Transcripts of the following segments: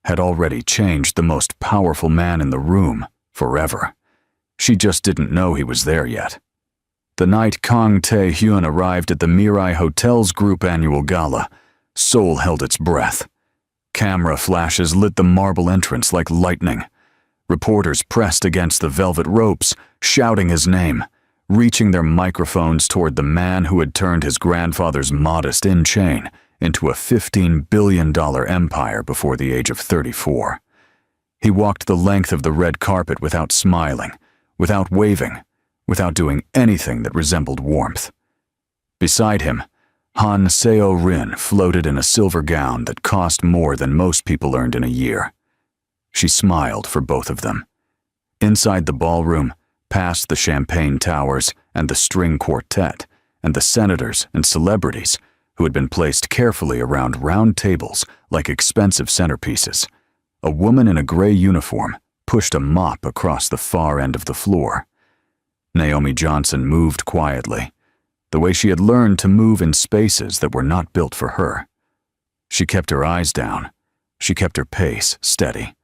had already changed the most powerful man in the room forever. She just didn't know he was there yet. The night Kang Tae-hyun arrived at the Mirai Hotel's group annual gala, Seoul held its breath. Camera flashes lit the marble entrance like lightning. Reporters pressed against the velvet ropes, shouting his name, reaching their microphones toward the man who had turned his grandfather's modest inn chain into a $15 billion empire before the age of 34. He walked the length of the red carpet without smiling, without waving, without doing anything that resembled warmth. Beside him, Han Seo-rin floated in a silver gown that cost more than most people earned in a year. She smiled for both of them. Inside the ballroom, past the champagne towers and the string quartet, and the senators and celebrities who had been placed carefully around round tables like expensive centerpieces, a woman in a gray uniform pushed a mop across the far end of the floor. Naomi Johnson moved quietly, the way she had learned to move in spaces that were not built for her. She kept her eyes down. She kept her pace steady.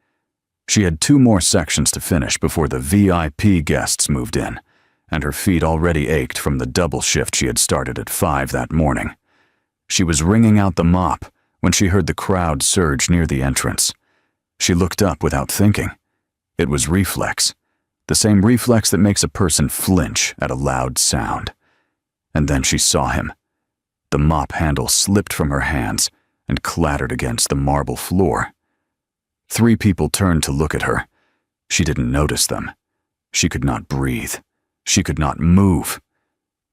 She had 2 more sections to finish before the VIP guests moved in, and her feet already ached from the double shift she had started at 5 that morning. She was wringing out the mop when she heard the crowd surge near the entrance. She looked up without thinking. It was reflex, the same reflex that makes a person flinch at a loud sound. And then she saw him. The mop handle slipped from her hands and clattered against the marble floor. 3 people turned to look at her. She didn't notice them. She could not breathe. She could not move.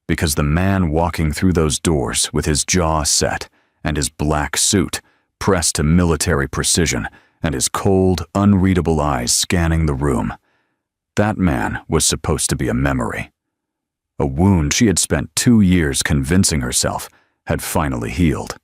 Because the man walking through those doors with his jaw set and his black suit pressed to military precision and his cold, unreadable eyes scanning the room, that man was supposed to be a memory. A wound she had spent 2 years convincing herself had finally healed.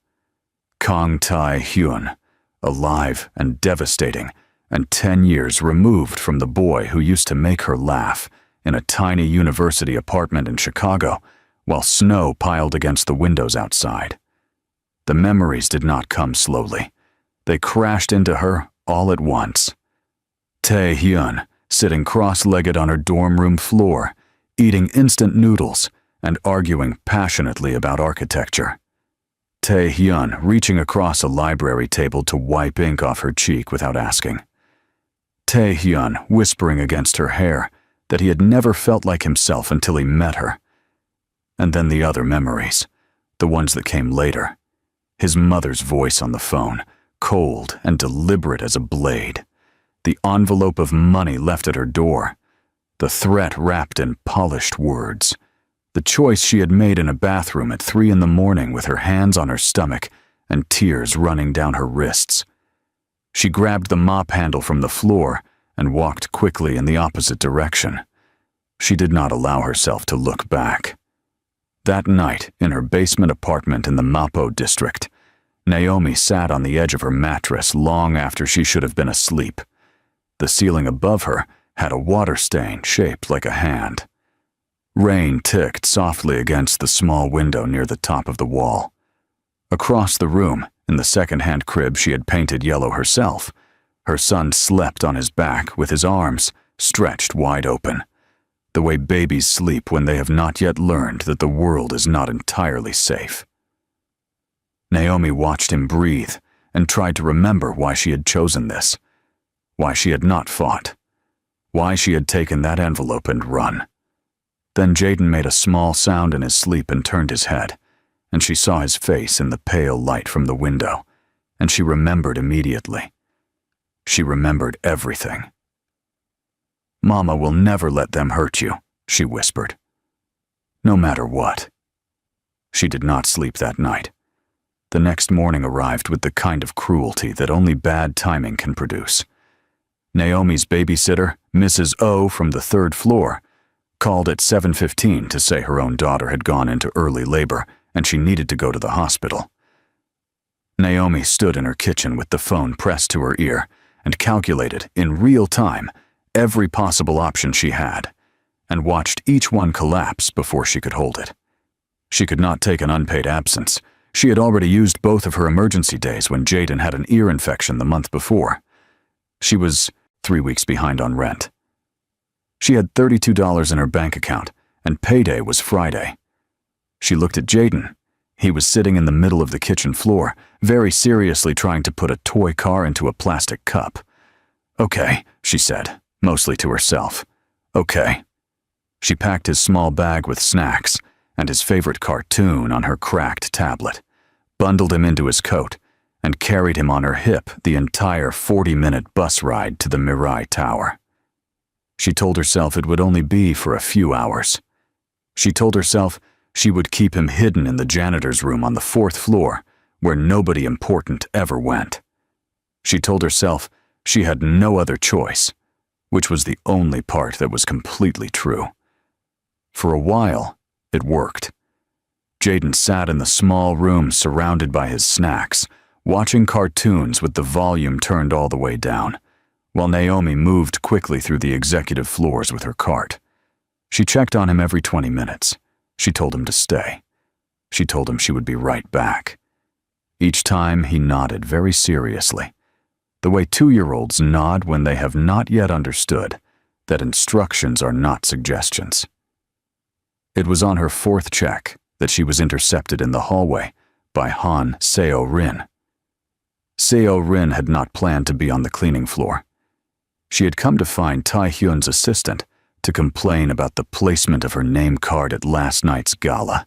Kang Tae-hyun, alive and devastating, and 10 years removed from the boy who used to make her laugh in a tiny university apartment in Chicago while snow piled against the windows outside. The memories did not come slowly. They crashed into her all at once. Tae-hyun, sitting cross-legged on her dorm room floor, eating instant noodles and arguing passionately about architecture. Tae-hyun reaching across a library table to wipe ink off her cheek without asking. Tae-hyun whispering against her hair that he had never felt like himself until he met her. And then the other memories, the ones that came later. His mother's voice on the phone, cold and deliberate as a blade. The envelope of money left at her door. The threat wrapped in polished words. The choice she had made in a bathroom at 3 a.m. with her hands on her stomach and tears running down her wrists. She grabbed the mop handle from the floor and walked quickly in the opposite direction. She did not allow herself to look back. That night, in her basement apartment in the Mapo district, Naomi sat on the edge of her mattress long after she should have been asleep. The ceiling above her had a water stain shaped like a hand. Rain ticked softly against the small window near the top of the wall. Across the room, in the second-hand crib she had painted yellow herself, her son slept on his back with his arms stretched wide open, the way babies sleep when they have not yet learned that the world is not entirely safe. Naomi watched him breathe and tried to remember why she had chosen this, why she had not fought, why she had taken that envelope and run. Then Jaden made a small sound in his sleep and turned his head, and she saw his face in the pale light from the window, and she remembered immediately. She remembered everything. "Mama will never let them hurt you," she whispered. "No matter what." She did not sleep that night. The next morning arrived with the kind of cruelty that only bad timing can produce. Naomi's babysitter, Mrs. O from the 3rd floor, called at 7:15 to say her own daughter had gone into early labor and she needed to go to the hospital. Naomi stood in her kitchen with the phone pressed to her ear and calculated, in real time, every possible option she had, and watched each one collapse before she could hold it. She could not take an unpaid absence. She had already used both of her emergency days when Jaden had an ear infection the month before. She was 3 weeks behind on rent. She had $32 in her bank account, and payday was Friday. She looked at Jaden. He was sitting in the middle of the kitchen floor, very seriously trying to put a toy car into a plastic cup. "Okay," she said, mostly to herself. "Okay." She packed his small bag with snacks and his favorite cartoon on her cracked tablet, bundled him into his coat, and carried him on her hip the entire 40-minute bus ride to the Mirai Tower. She told herself it would only be for a few hours. She told herself she would keep him hidden in the janitor's room on the 4th floor, where nobody important ever went. She told herself she had no other choice, which was the only part that was completely true. For a while, it worked. Jaden sat in the small room surrounded by his snacks, watching cartoons with the volume turned all the way down, while Naomi moved quickly through the executive floors with her cart. She checked on him every 20 minutes. She told him to stay. She told him she would be right back. Each time he nodded very seriously, the way 2-year-olds nod when they have not yet understood that instructions are not suggestions. It was on her 4th check that she was intercepted in the hallway by Han Seo-rin. Seo-rin had not planned to be on the cleaning floor. She had come to find Tae-hyun's assistant to complain about the placement of her name card at last night's gala,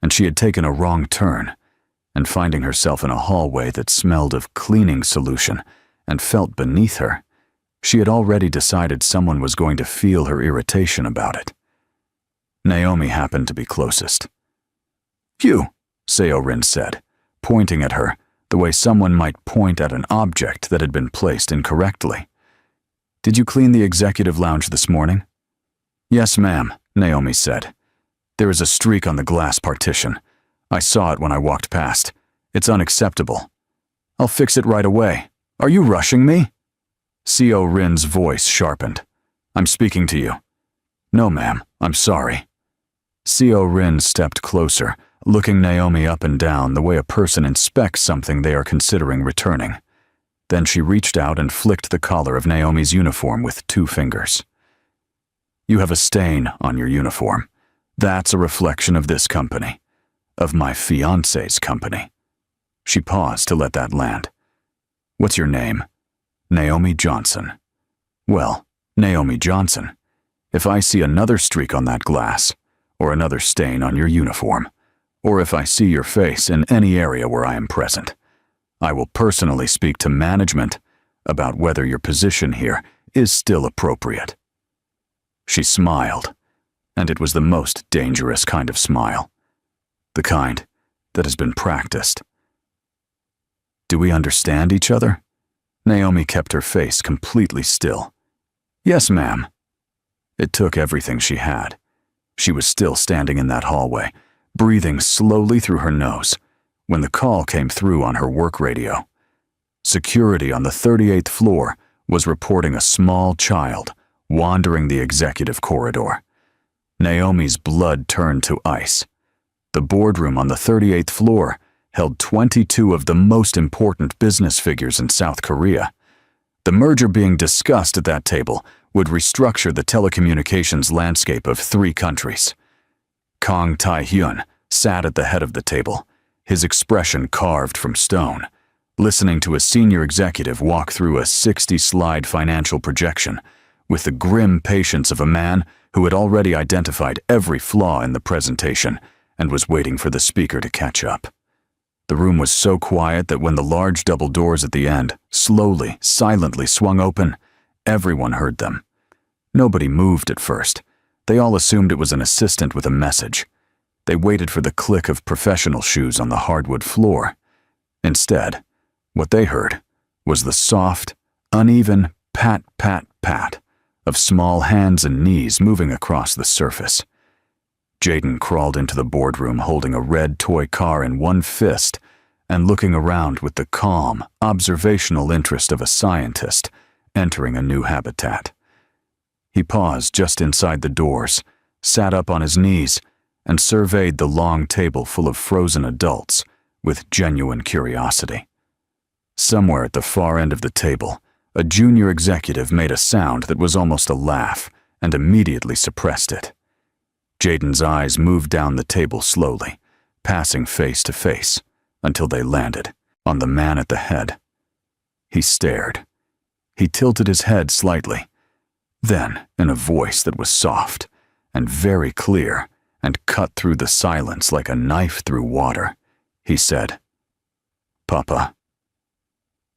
and she had taken a wrong turn, and finding herself in a hallway that smelled of cleaning solution and felt beneath her, she had already decided someone was going to feel her irritation about it. Naomi happened to be closest. "You," Seo-rin said, pointing at her the way someone might point at an object that had been placed incorrectly. "Did you clean the executive lounge this morning?" "Yes, ma'am," Naomi said. "There is a streak on the glass partition. I saw it when I walked past. It's unacceptable." "I'll fix it right away. Are you rushing me?" Seo-rin's voice sharpened. "I'm speaking to you." "No, ma'am, I'm sorry." Seo-rin stepped closer, looking Naomi up and down the way a person inspects something they are considering returning. Then she reached out and flicked the collar of Naomi's uniform with 2 fingers. "You have a stain on your uniform. That's a reflection of this company, of my fiancé's company." She paused to let that land. "What's your name?" "Naomi Johnson." "Well, Naomi Johnson, if I see another streak on that glass, or another stain on your uniform, or if I see your face in any area where I am present, I will personally speak to management about whether your position here is still appropriate." She smiled, and it was the most dangerous kind of smile, the kind that has been practiced. "Do we understand each other?" Naomi kept her face completely still. "Yes, ma'am." It took everything she had. She was still standing in that hallway, breathing slowly through her nose, when the call came through on her work radio. Security on the 38th floor was reporting a small child wandering the executive corridor. Naomi's blood turned to ice. The boardroom on the 38th floor held 22 of the most important business figures in South Korea. The merger being discussed at that table would restructure the telecommunications landscape of 3 countries. Kang Tae-hyun sat at the head of the table, his expression carved from stone, listening to a senior executive walk through a 60-slide financial projection with the grim patience of a man who had already identified every flaw in the presentation and was waiting for the speaker to catch up. The room was so quiet that when the large double doors at the end slowly, silently swung open, everyone heard them. Nobody moved at first. They all assumed it was an assistant with a message. They waited for the click of professional shoes on the hardwood floor. Instead, what they heard was the soft, uneven pat, pat, pat of small hands and knees moving across the surface. Jaden crawled into the boardroom holding a red toy car in one fist and looking around with the calm, observational interest of a scientist entering a new habitat. He paused just inside the doors, sat up on his knees, and surveyed the long table full of frozen adults with genuine curiosity. Somewhere at the far end of the table, a junior executive made a sound that was almost a laugh and immediately suppressed it. Jaden's eyes moved down the table slowly, passing face to face, until they landed on the man at the head. He stared. He tilted his head slightly. Then, in a voice that was soft and very clear and cut through the silence like a knife through water, he said, "Papa."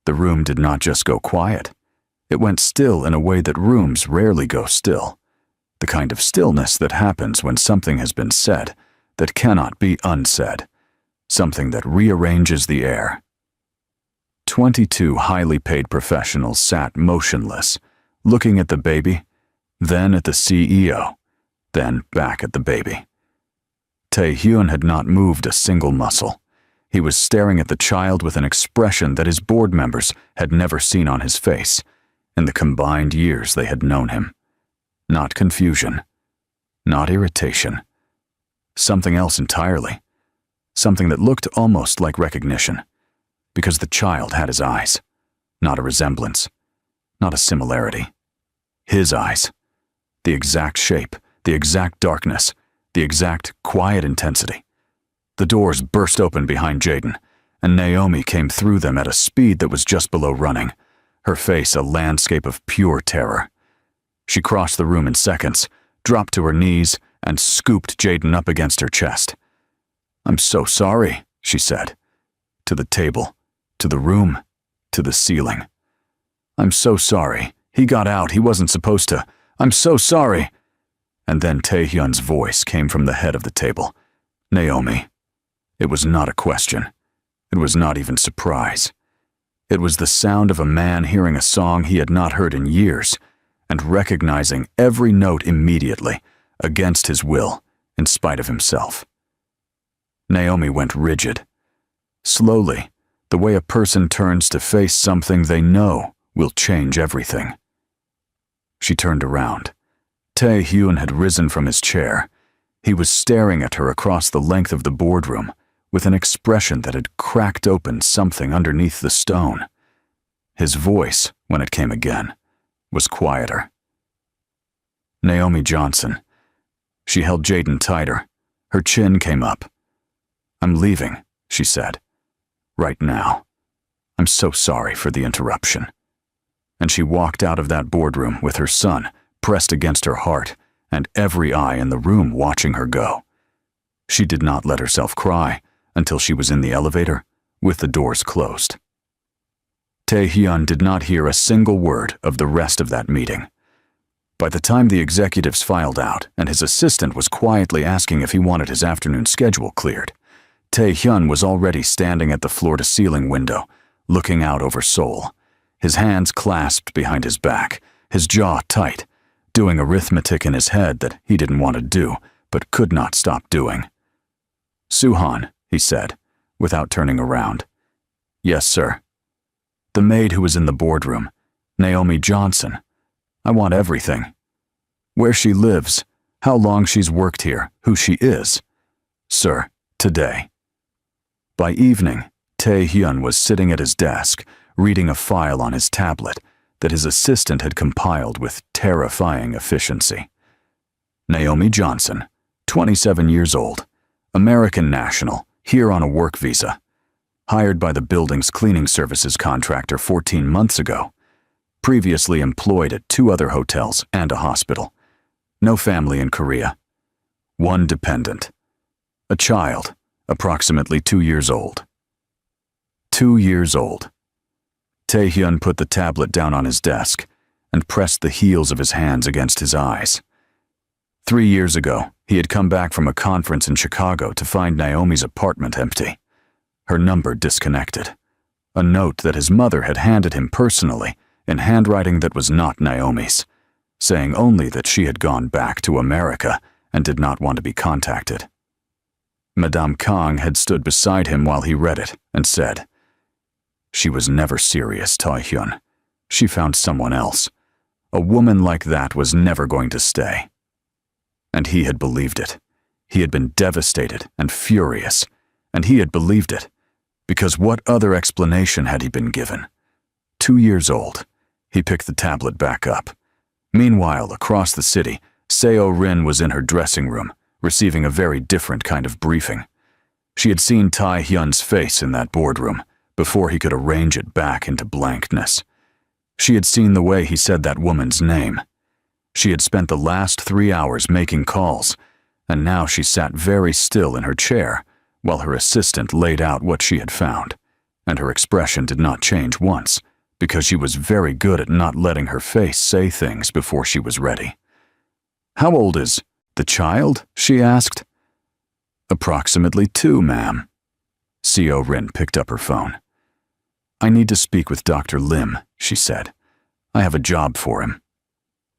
The room did not just go quiet. It went still in a way that rooms rarely go still, the kind of stillness that happens when something has been said that cannot be unsaid, something that rearranges the air. 22 highly paid professionals sat motionless, looking at the baby, then at the CEO, then back at the baby. Tae-hyun had not moved a single muscle. He was staring at the child with an expression that his board members had never seen on his face in the combined years they had known him. Not confusion, not irritation, something else entirely, something that looked almost like recognition, because the child had his eyes, not a resemblance, not a similarity. His eyes, the exact shape, the exact darkness, the exact quiet intensity. The doors burst open behind Jaden, and Naomi came through them at a speed that was just below running, her face a landscape of pure terror. She crossed the room in seconds, dropped to her knees, and scooped Jaden up against her chest. "I'm so sorry," she said, to the table, to the room, to the ceiling. "I'm so sorry. He got out. He wasn't supposed to. I'm so sorry." And then Tae-hyun's voice came from the head of the table. "Naomi." It was not a question. It was not even surprise. It was the sound of a man hearing a song he had not heard in years and recognizing every note immediately, against his will, in spite of himself. Naomi went rigid. Slowly, the way a person turns to face something they know will change everything. She turned around. Tae-hyun had risen from his chair. He was staring at her across the length of the boardroom, with an expression that had cracked open something underneath the stone. His voice, when it came again, was quieter. "Naomi Johnson." She held Jaden tighter. Her chin came up. "I'm leaving," she said. "Right now. I'm so sorry for the interruption." And she walked out of that boardroom with her son pressed against her heart and every eye in the room watching her go. She did not let herself cry until she was in the elevator with the doors closed. Tae-hyun did not hear a single word of the rest of that meeting. By the time the executives filed out and his assistant was quietly asking if he wanted his afternoon schedule cleared, Tae-hyun was already standing at the floor-to-ceiling window, looking out over Seoul, his hands clasped behind his back, his jaw tight, doing arithmetic in his head that he didn't want to do, but could not stop doing. "Suhan," he said, without turning around. "Yes, sir." "The maid who was in the boardroom, Naomi Johnson. I want everything. Where she lives, how long she's worked here, who she is. Sir, today." By evening, Tae-hyun was sitting at his desk, reading a file on his tablet that his assistant had compiled with terrifying efficiency. Naomi Johnson, 27 years old, American national, here on a work visa. Hired by the building's cleaning services contractor 14 months ago. Previously employed at 2 other hotels and a hospital. No family in Korea. 1 dependent. A child, approximately 2 years old. 2 years old. Tae-hyun put the tablet down on his desk and pressed the heels of his hands against his eyes. 3 years ago, he had come back from a conference in Chicago to find Naomi's apartment empty. Her number disconnected. A note that his mother had handed him personally in handwriting that was not Naomi's, saying only that she had gone back to America and did not want to be contacted. Madame Kang had stood beside him while he read it and said, "She was never serious, Tae-hyun. She found someone else. A woman like that was never going to stay." And he had believed it. He had been devastated and furious, and he had believed it, because what other explanation had he been given? 2 years old. He picked the tablet back up. Meanwhile, across the city, Seo Rin was in her dressing room, receiving a very different kind of briefing. She had seen Tai Hyun's face in that boardroom before he could arrange it back into blankness. She had seen the way he said that woman's name. She had spent the last 3 hours making calls, and now she sat very still in her chair while her assistant laid out what she had found, and her expression did not change once because she was very good at not letting her face say things before she was ready. "How old is the child?" she asked. "Approximately 2, ma'am." Seo Rin picked up her phone. "I need to speak with Dr. Lim," she said. "I have a job for him."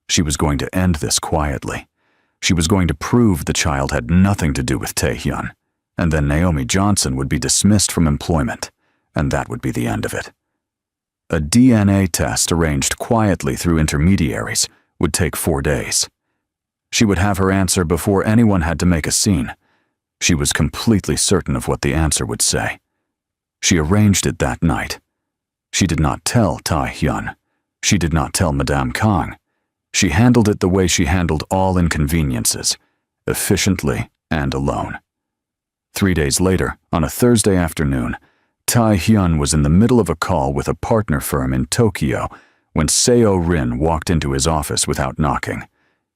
She was going to end this quietly. She was going to prove the child had nothing to do with Taehyun, and then Naomi Johnson would be dismissed from employment, and that would be the end of it. A DNA test arranged quietly through intermediaries would take 4 days. She would have her answer before anyone had to make a scene. She was completely certain of what the answer would say. She arranged it that night. She did not tell Taehyun. She did not tell Madame Kang. She handled it the way she handled all inconveniences, efficiently and alone. 3 days later, on a Thursday afternoon, Taehyun was in the middle of a call with a partner firm in Tokyo when Seo Rin walked into his office without knocking.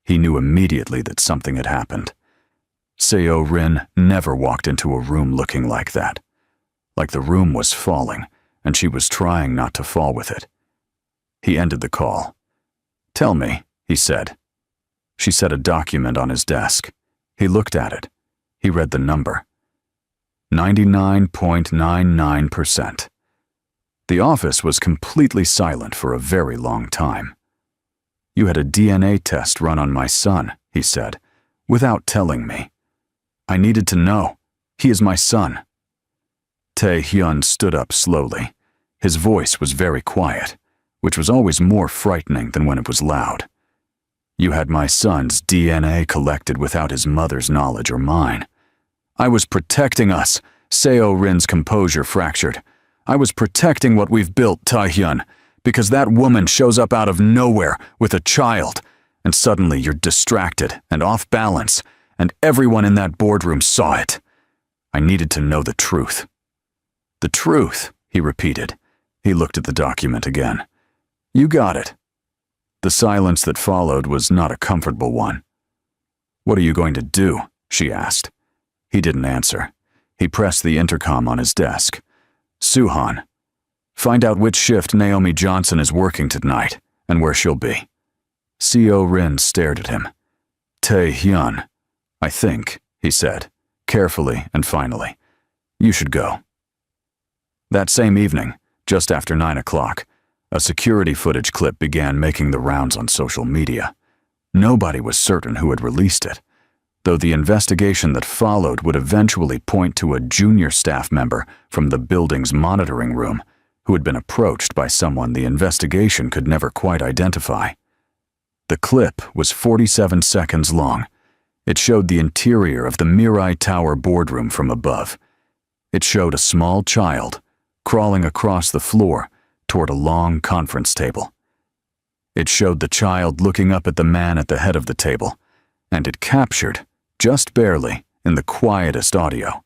He knew immediately that something had happened. Seo Rin never walked into a room looking like that. Like the room was falling, and she was trying not to fall with it. He ended the call. "Tell me," he said. She set a document on his desk. He looked at it. He read the number. 99.99%. The office was completely silent for a very long time. "You had a DNA test run on my son," he said, "without telling me. I needed to know. He is my son." Taehyun stood up slowly. His voice was very quiet, which was always more frightening than when it was loud. "You had my son's DNA collected without his mother's knowledge or mine. I was protecting us." Seo Rin's composure fractured. "I was protecting what we've built, Taehyun, because that woman shows up out of nowhere with a child, and suddenly you're distracted and off balance, and everyone in that boardroom saw it. I needed to know the truth." "The truth," he repeated. He looked at the document again. "You got it." The silence that followed was not a comfortable one. "What are you going to do?" she asked. He didn't answer. He pressed the intercom on his desk. "Suhan, find out which shift Naomi Johnson is working tonight and where she'll be." Seo Rin stared at him. "Taehyun, I think," he said, carefully and finally. "You should go." That same evening, just after 9 o'clock, a security footage clip began making the rounds on social media. Nobody was certain who had released it, though the investigation that followed would eventually point to a junior staff member from the building's monitoring room who had been approached by someone the investigation could never quite identify. The clip was 47 seconds long. It showed the interior of the Mirai Tower boardroom from above. It showed a small child crawling across the floor toward a long conference table. It showed the child looking up at the man at the head of the table, and it captured, just barely, in the quietest audio,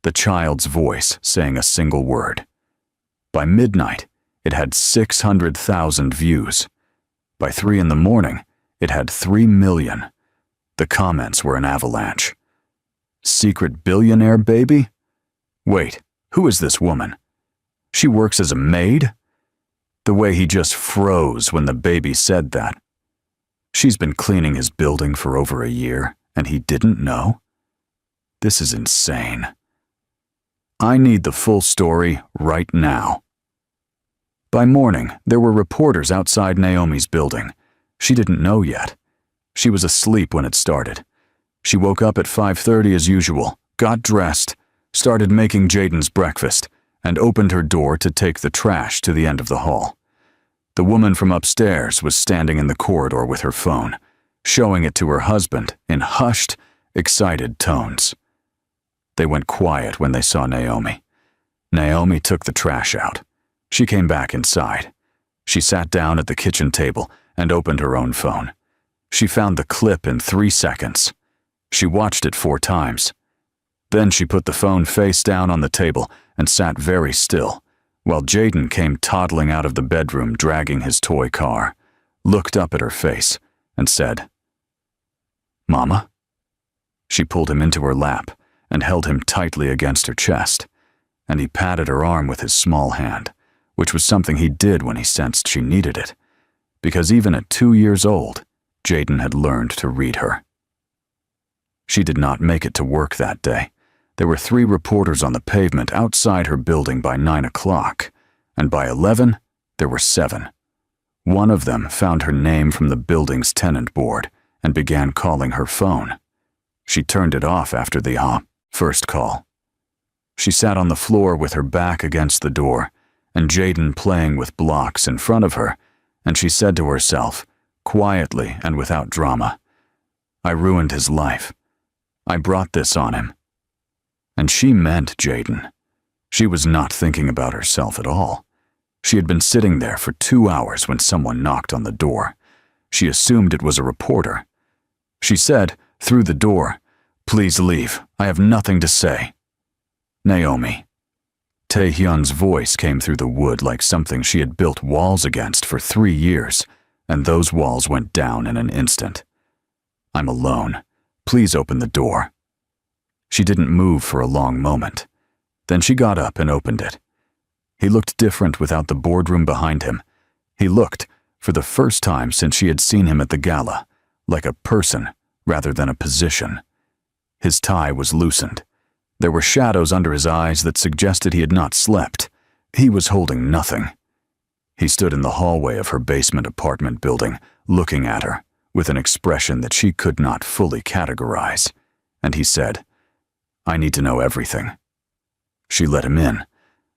the child's voice saying a single word. By midnight, it had 600,000 views. By 3 in the morning, it had 3 million. The comments were an avalanche. "Secret billionaire baby? Wait, who is this woman? She works as a maid?" The way he just froze when the baby said that. She's been cleaning his building for over a year, and he didn't know? This is insane. I need the full story right now. By morning, there were reporters outside Naomi's building. She didn't know yet. She was asleep when it started. She woke up at 5:30 as usual, got dressed, started making Jaden's breakfast, and opened her door to take the trash to the end of the hall. The woman from upstairs was standing in the corridor with her phone, showing it to her husband in hushed, excited tones. They went quiet when they saw Naomi. Naomi took the trash out. She came back inside. She sat down at the kitchen table and opened her own phone. She found the clip in 3 seconds. She watched it 4 times. Then she put the phone face down on the table and sat very still, while Jaden came toddling out of the bedroom dragging his toy car, looked up at her face, and said, "Mama?" She pulled him into her lap and held him tightly against her chest, and he patted her arm with his small hand, which was something he did when he sensed she needed it, because even at 2 years old, Jaden had learned to read her. She did not make it to work that day. There were 3 reporters on the pavement outside her building by 9 o'clock, and by 11, there were 7. One of them found her name from the building's tenant board and began calling her phone. She turned it off after the first call. She sat on the floor with her back against the door, and Jaden playing with blocks in front of her, and she said to herself, quietly and without drama, "I ruined his life. I brought this on him." And she meant Jaden. She was not thinking about herself at all. She had been sitting there for 2 hours when someone knocked on the door. She assumed it was a reporter. She said, through the door, "Please leave. I have nothing to say." "Naomi." Taehyun's voice came through the wood like something she had built walls against for 3 years, and those walls went down in an instant. "I'm alone. Please open the door." She didn't move for a long moment. Then she got up and opened it. He looked different without the boardroom behind him. He looked, for the first time since she had seen him at the gala, like a person rather than a position. His tie was loosened. There were shadows under his eyes that suggested he had not slept. He was holding nothing. He stood in the hallway of her basement apartment building, looking at her, with an expression that she could not fully categorize, and he said, "I need to know everything." She let him in.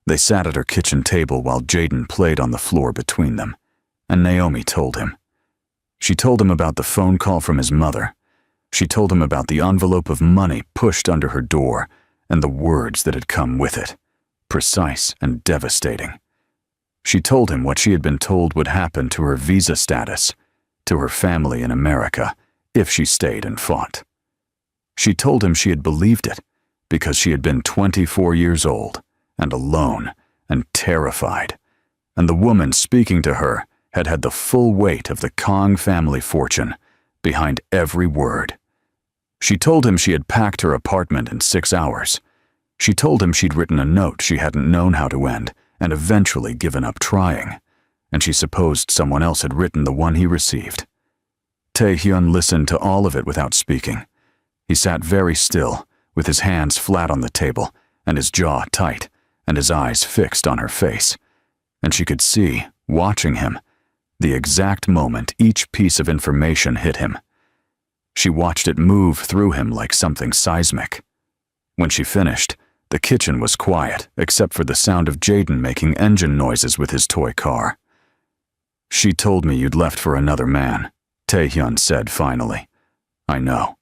They sat at her kitchen table while Jaden played on the floor between them, and Naomi told him. She told him about the phone call from his mother. She told him about the envelope of money pushed under her door and the words that had come with it, precise and devastating. She told him what she had been told would happen to her visa status, to her family in America, if she stayed and fought. She told him she had believed it because she had been 24 years old and alone and terrified, and the woman speaking to her had had the full weight of the Kong family fortune behind every word. She told him she had packed her apartment in 6 hours. She told him she'd written a note she hadn't known how to end and eventually given up trying, and she supposed someone else had written the one he received. Taehyun listened to all of it without speaking. He sat very still, with his hands flat on the table and his jaw tight and his eyes fixed on her face, and she could see, watching him, the exact moment each piece of information hit him. She watched it move through him like something seismic. When she finished, the kitchen was quiet except for the sound of Jaden making engine noises with his toy car. "She told me you'd left for another man," Taehyun said finally. "I know.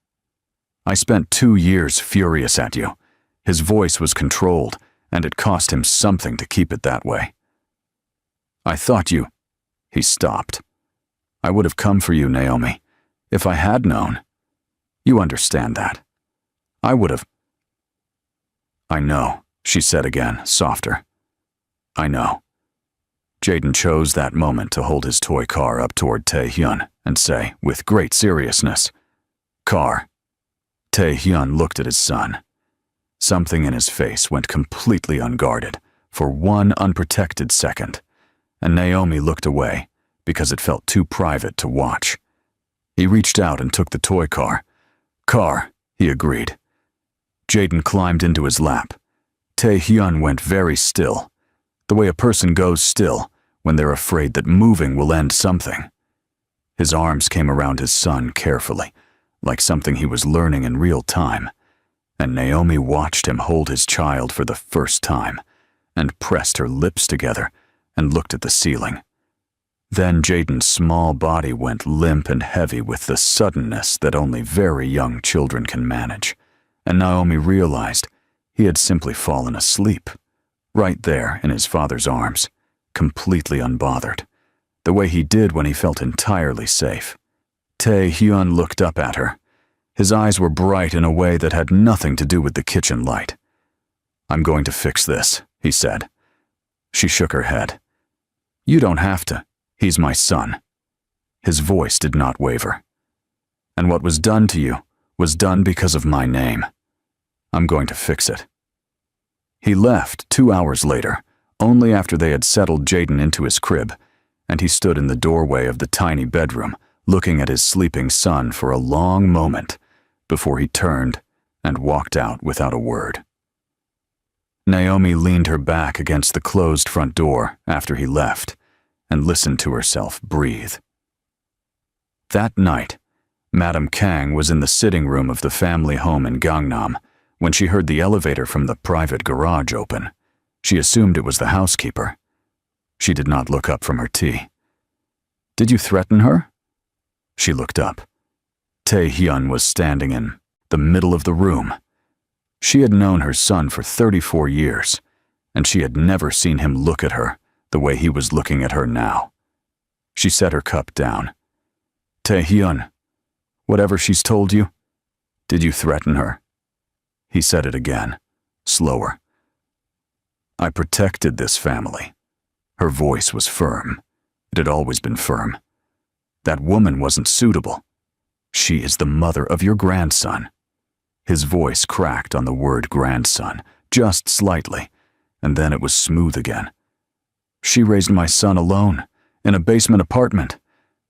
I spent 2 years furious at you." His voice was controlled, and it cost him something to keep it that way. "I thought you—" He stopped. "I would have come for you, Naomi, if I had known. You understand that. I would have—" "I know," she said again, softer. "I know." Jaden chose that moment to hold his toy car up toward Taehyun and say, with great seriousness, "Car." Taehyun looked at his son. Something in his face went completely unguarded for one unprotected second, and Naomi looked away because it felt too private to watch. He reached out and took the toy car. "Car," he agreed. Jaden climbed into his lap. Taehyun went very still, the way a person goes still when they're afraid that moving will end something. His arms came around his son carefully, like something he was learning in real time, and Naomi watched him hold his child for the first time and pressed her lips together and looked at the ceiling. Then Jaden's small body went limp and heavy with the suddenness that only very young children can manage, and Naomi realized he had simply fallen asleep, right there in his father's arms, completely unbothered, the way he did when he felt entirely safe. Tae-hyun looked up at her. His eyes were bright in a way that had nothing to do with the kitchen light. "I'm going to fix this," he said. She shook her head. "You don't have to. He's my son." His voice did not waver. "And what was done to you was done because of my name. I'm going to fix it." He left 2 hours later, only after they had settled Jaden into his crib, and he stood in the doorway of the tiny bedroom, looking at his sleeping son for a long moment before he turned and walked out without a word. Naomi leaned her back against the closed front door after he left and listened to herself breathe. That night, Madame Kang was in the sitting room of the family home in Gangnam when she heard the elevator from the private garage open. She assumed it was the housekeeper. She did not look up from her tea. "Did you threaten her?" She looked up. Tae-hyun was standing in the middle of the room. She had known her son for 34 years, and she had never seen him look at her the way he was looking at her now. She set her cup down. "Tae-hyun, whatever she's told you, did you threaten her?" He said it again, slower. "I protected this family." Her voice was firm. It had always been firm. "That woman wasn't suitable. She is the mother of your grandson." His voice cracked on the word grandson, just slightly, and then it was smooth again. "She raised my son alone, in a basement apartment,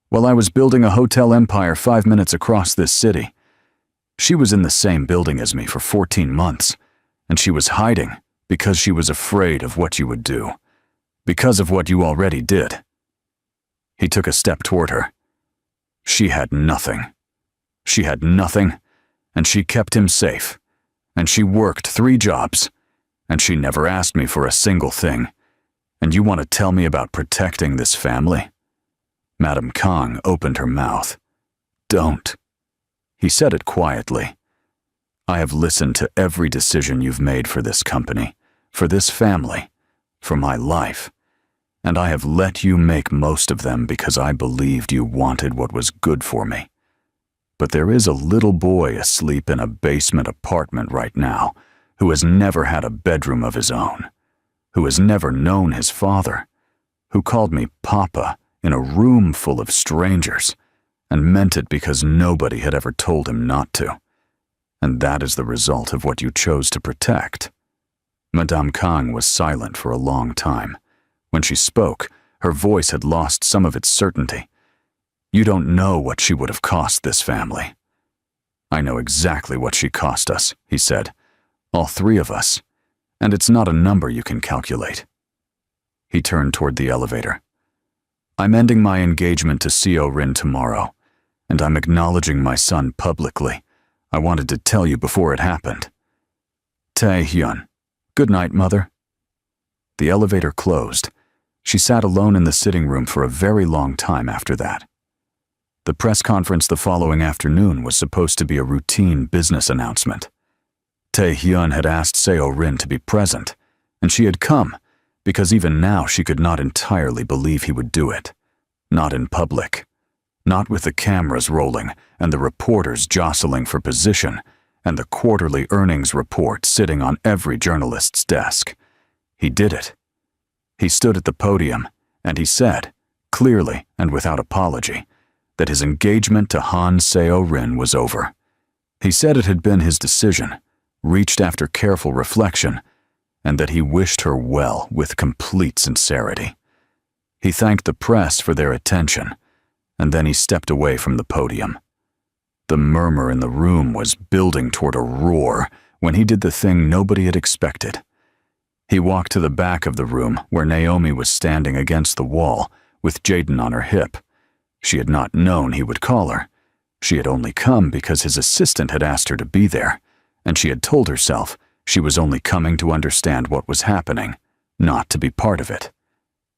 while I was building a hotel empire 5 minutes across this city. She was in the same building as me for 14 months, and she was hiding because she was afraid of what you would do, because of what you already did." He took a step toward her. "She had nothing. She had nothing, and she kept him safe, and she worked 3 jobs, and she never asked me for a single thing. And you want to tell me about protecting this family?" Madame Kang opened her mouth. "Don't." He said it quietly. "I have listened to every decision you've made for this company, for this family, for my life, and I have let you make most of them because I believed you wanted what was good for me. But there is a little boy asleep in a basement apartment right now who has never had a bedroom of his own, who has never known his father, who called me Papa in a room full of strangers, and meant it because nobody had ever told him not to. And that is the result of what you chose to protect." Madame Kang was silent for a long time. When she spoke, her voice had lost some of its certainty. "You don't know what she would have cost this family." "I know exactly what she cost us," he said. "All 3 of us. And it's not a number you can calculate." He turned toward the elevator. "I'm ending my engagement to Seo-rin tomorrow, and I'm acknowledging my son publicly. I wanted to tell you before it happened. Tae-hyun, good night, Mother." The elevator closed. She sat alone in the sitting room for a very long time after that. The press conference the following afternoon was supposed to be a routine business announcement. Tae-hyun had asked Seo-rin to be present, and she had come because even now she could not entirely believe he would do it. Not in public. Not with the cameras rolling and the reporters jostling for position and the quarterly earnings report sitting on every journalist's desk. He did it. He stood at the podium and he said, clearly and without apology, that his engagement to Han Seo-rin was over. He said it had been his decision, reached after careful reflection, and that he wished her well with complete sincerity. He thanked the press for their attention, and then he stepped away from the podium. The murmur in the room was building toward a roar when he did the thing nobody had expected. He walked to the back of the room where Naomi was standing against the wall with Jaden on her hip. She had not known he would call her. She had only come because his assistant had asked her to be there, and she had told herself she was only coming to understand what was happening, not to be part of it.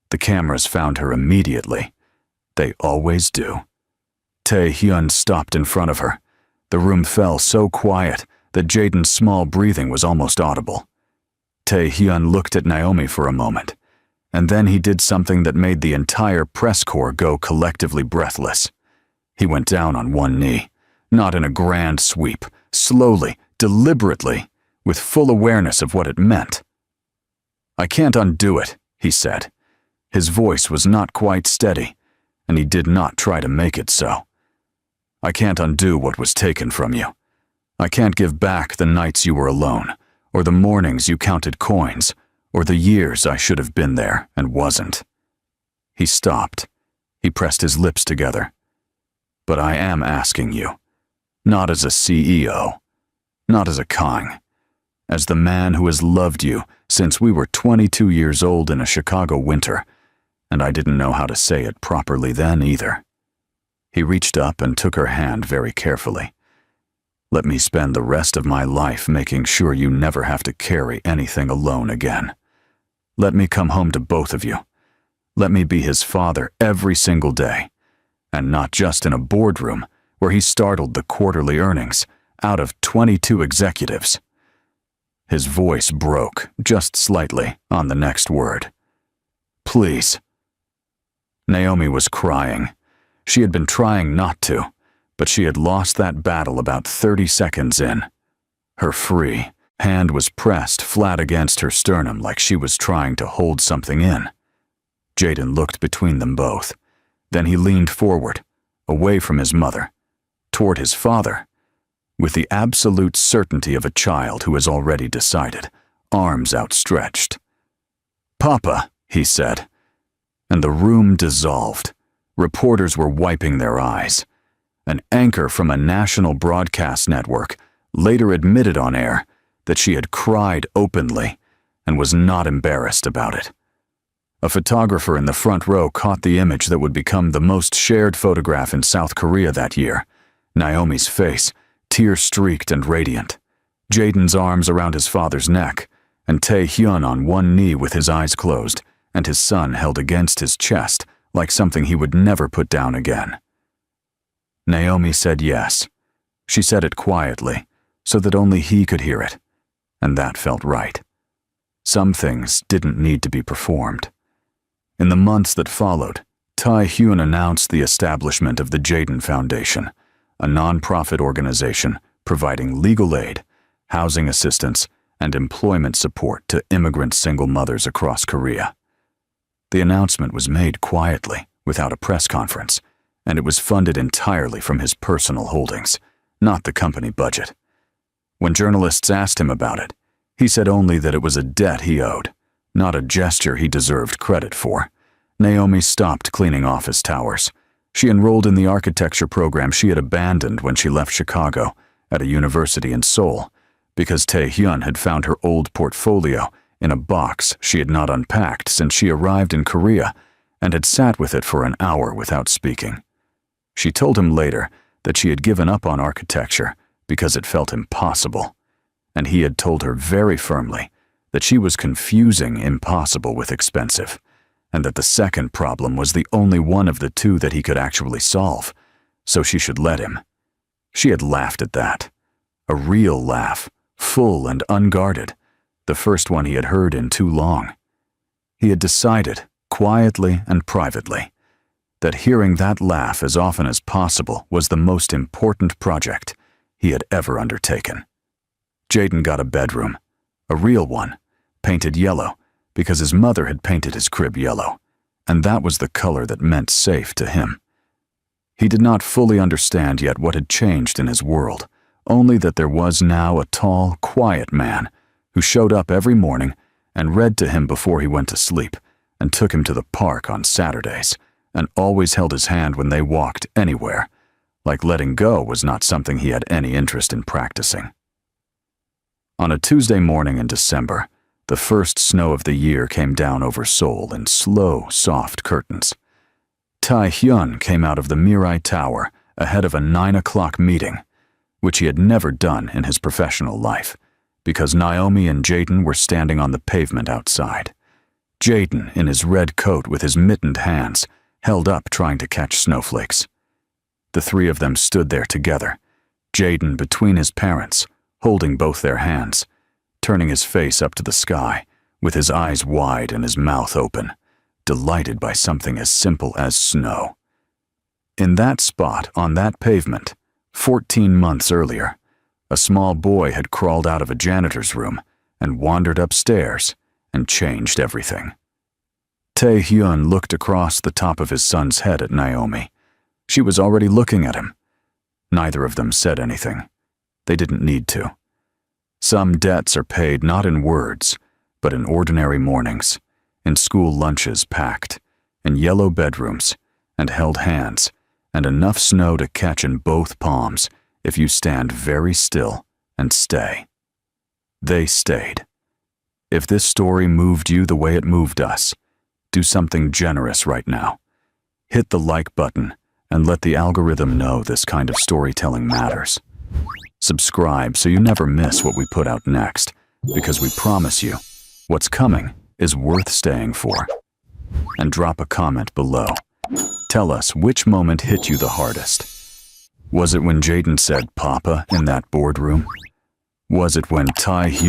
The cameras found her immediately. They always do. Tae-hyun stopped in front of her. The room fell so quiet that Jaden's small breathing was almost audible. Tae-hyun looked at Naomi for a moment. And then he did something that made the entire press corps go collectively breathless. He went down on one knee, not in a grand sweep, slowly, deliberately, with full awareness of what it meant. "I can't undo it," he said. His voice was not quite steady, and he did not try to make it so. "I can't undo what was taken from you. I can't give back the nights you were alone, or the mornings you counted coins, or the years I should have been there and wasn't." He stopped. He pressed his lips together. "But I am asking you, not as a CEO, not as a Kang, as the man who has loved you since we were 22 years old in a Chicago winter, and I didn't know how to say it properly then either." He reached up and took her hand very carefully. "Let me spend the rest of my life making sure you never have to carry anything alone again. Let me come home to both of you. Let me be his father every single day, and not just in a boardroom where he startled the quarterly earnings out of 22 executives." His voice broke just slightly on the next word. "Please." Naomi was crying. She had been trying not to, but she had lost that battle about 30 seconds in. Her free hand was pressed flat against her sternum like she was trying to hold something in. Jaden looked between them both. Then he leaned forward, away from his mother, toward his father, with the absolute certainty of a child who has already decided, arms outstretched. "Papa," he said, and the room dissolved. Reporters were wiping their eyes. An anchor from a national broadcast network later admitted on air that she had cried openly and was not embarrassed about it. A photographer in the front row caught the image that would become the most shared photograph in South Korea that year. Naomi's face, tear-streaked and radiant. Jaden's arms around his father's neck, and Tae-hyun on one knee with his eyes closed, and his son held against his chest like something he would never put down again. Naomi said yes. She said it quietly, so that only he could hear it, and that felt right. Some things didn't need to be performed. In the months that followed, Tae-hyun announced the establishment of the Jaden Foundation, a non-profit organization providing legal aid, housing assistance, and employment support to immigrant single mothers across Korea. The announcement was made quietly, without a press conference, and it was funded entirely from his personal holdings, not the company budget. When journalists asked him about it, he said only that it was a debt he owed, not a gesture he deserved credit for. Naomi stopped cleaning office towers. She enrolled in the architecture program she had abandoned when she left Chicago at a university in Seoul, because Tae-hyun had found her old portfolio in a box she had not unpacked since she arrived in Korea and had sat with it for an hour without speaking. She told him later that she had given up on architecture because it felt impossible, and he had told her very firmly that she was confusing impossible with expensive, and that the second problem was the only one of the two that he could actually solve, so she should let him. She had laughed at that. A real laugh, full and unguarded, the first one he had heard in too long. He had decided, quietly and privately, that hearing that laugh as often as possible was the most important project he had ever undertaken. Jaden got a bedroom, a real one, painted yellow, because his mother had painted his crib yellow, and that was the color that meant safe to him. He did not fully understand yet what had changed in his world, only that there was now a tall, quiet man who showed up every morning and read to him before he went to sleep, and took him to the park on Saturdays, and always held his hand when they walked anywhere, like letting go was not something he had any interest in practicing. On a Tuesday morning in December, the first snow of the year came down over Seoul in slow, soft curtains. Tae-hyun came out of the Mirai Tower ahead of a 9 o'clock meeting, which he had never done in his professional life, because Naomi and Jaden were standing on the pavement outside. Jaden, in his red coat with his mittened hands, held up trying to catch snowflakes. The three of them stood there together, Jaden between his parents, holding both their hands, turning his face up to the sky, with his eyes wide and his mouth open, delighted by something as simple as snow. In that spot on that pavement, 14 months earlier, a small boy had crawled out of a janitor's room and wandered upstairs and changed everything. Tae-hyun looked across the top of his son's head at Naomi. She was already looking at him. Neither of them said anything. They didn't need to. Some debts are paid not in words, but in ordinary mornings, in school lunches packed, in yellow bedrooms, and held hands, and enough snow to catch in both palms if you stand very still and stay. They stayed. If this story moved you the way it moved us, do something generous right now. Hit the like button and let the algorithm know this kind of storytelling matters. Subscribe so you never miss what we put out next, because we promise you, what's coming is worth staying for. And drop a comment below. Tell us which moment hit you the hardest. Was it when Jaden said "Papa" in that boardroom? Was it when Tae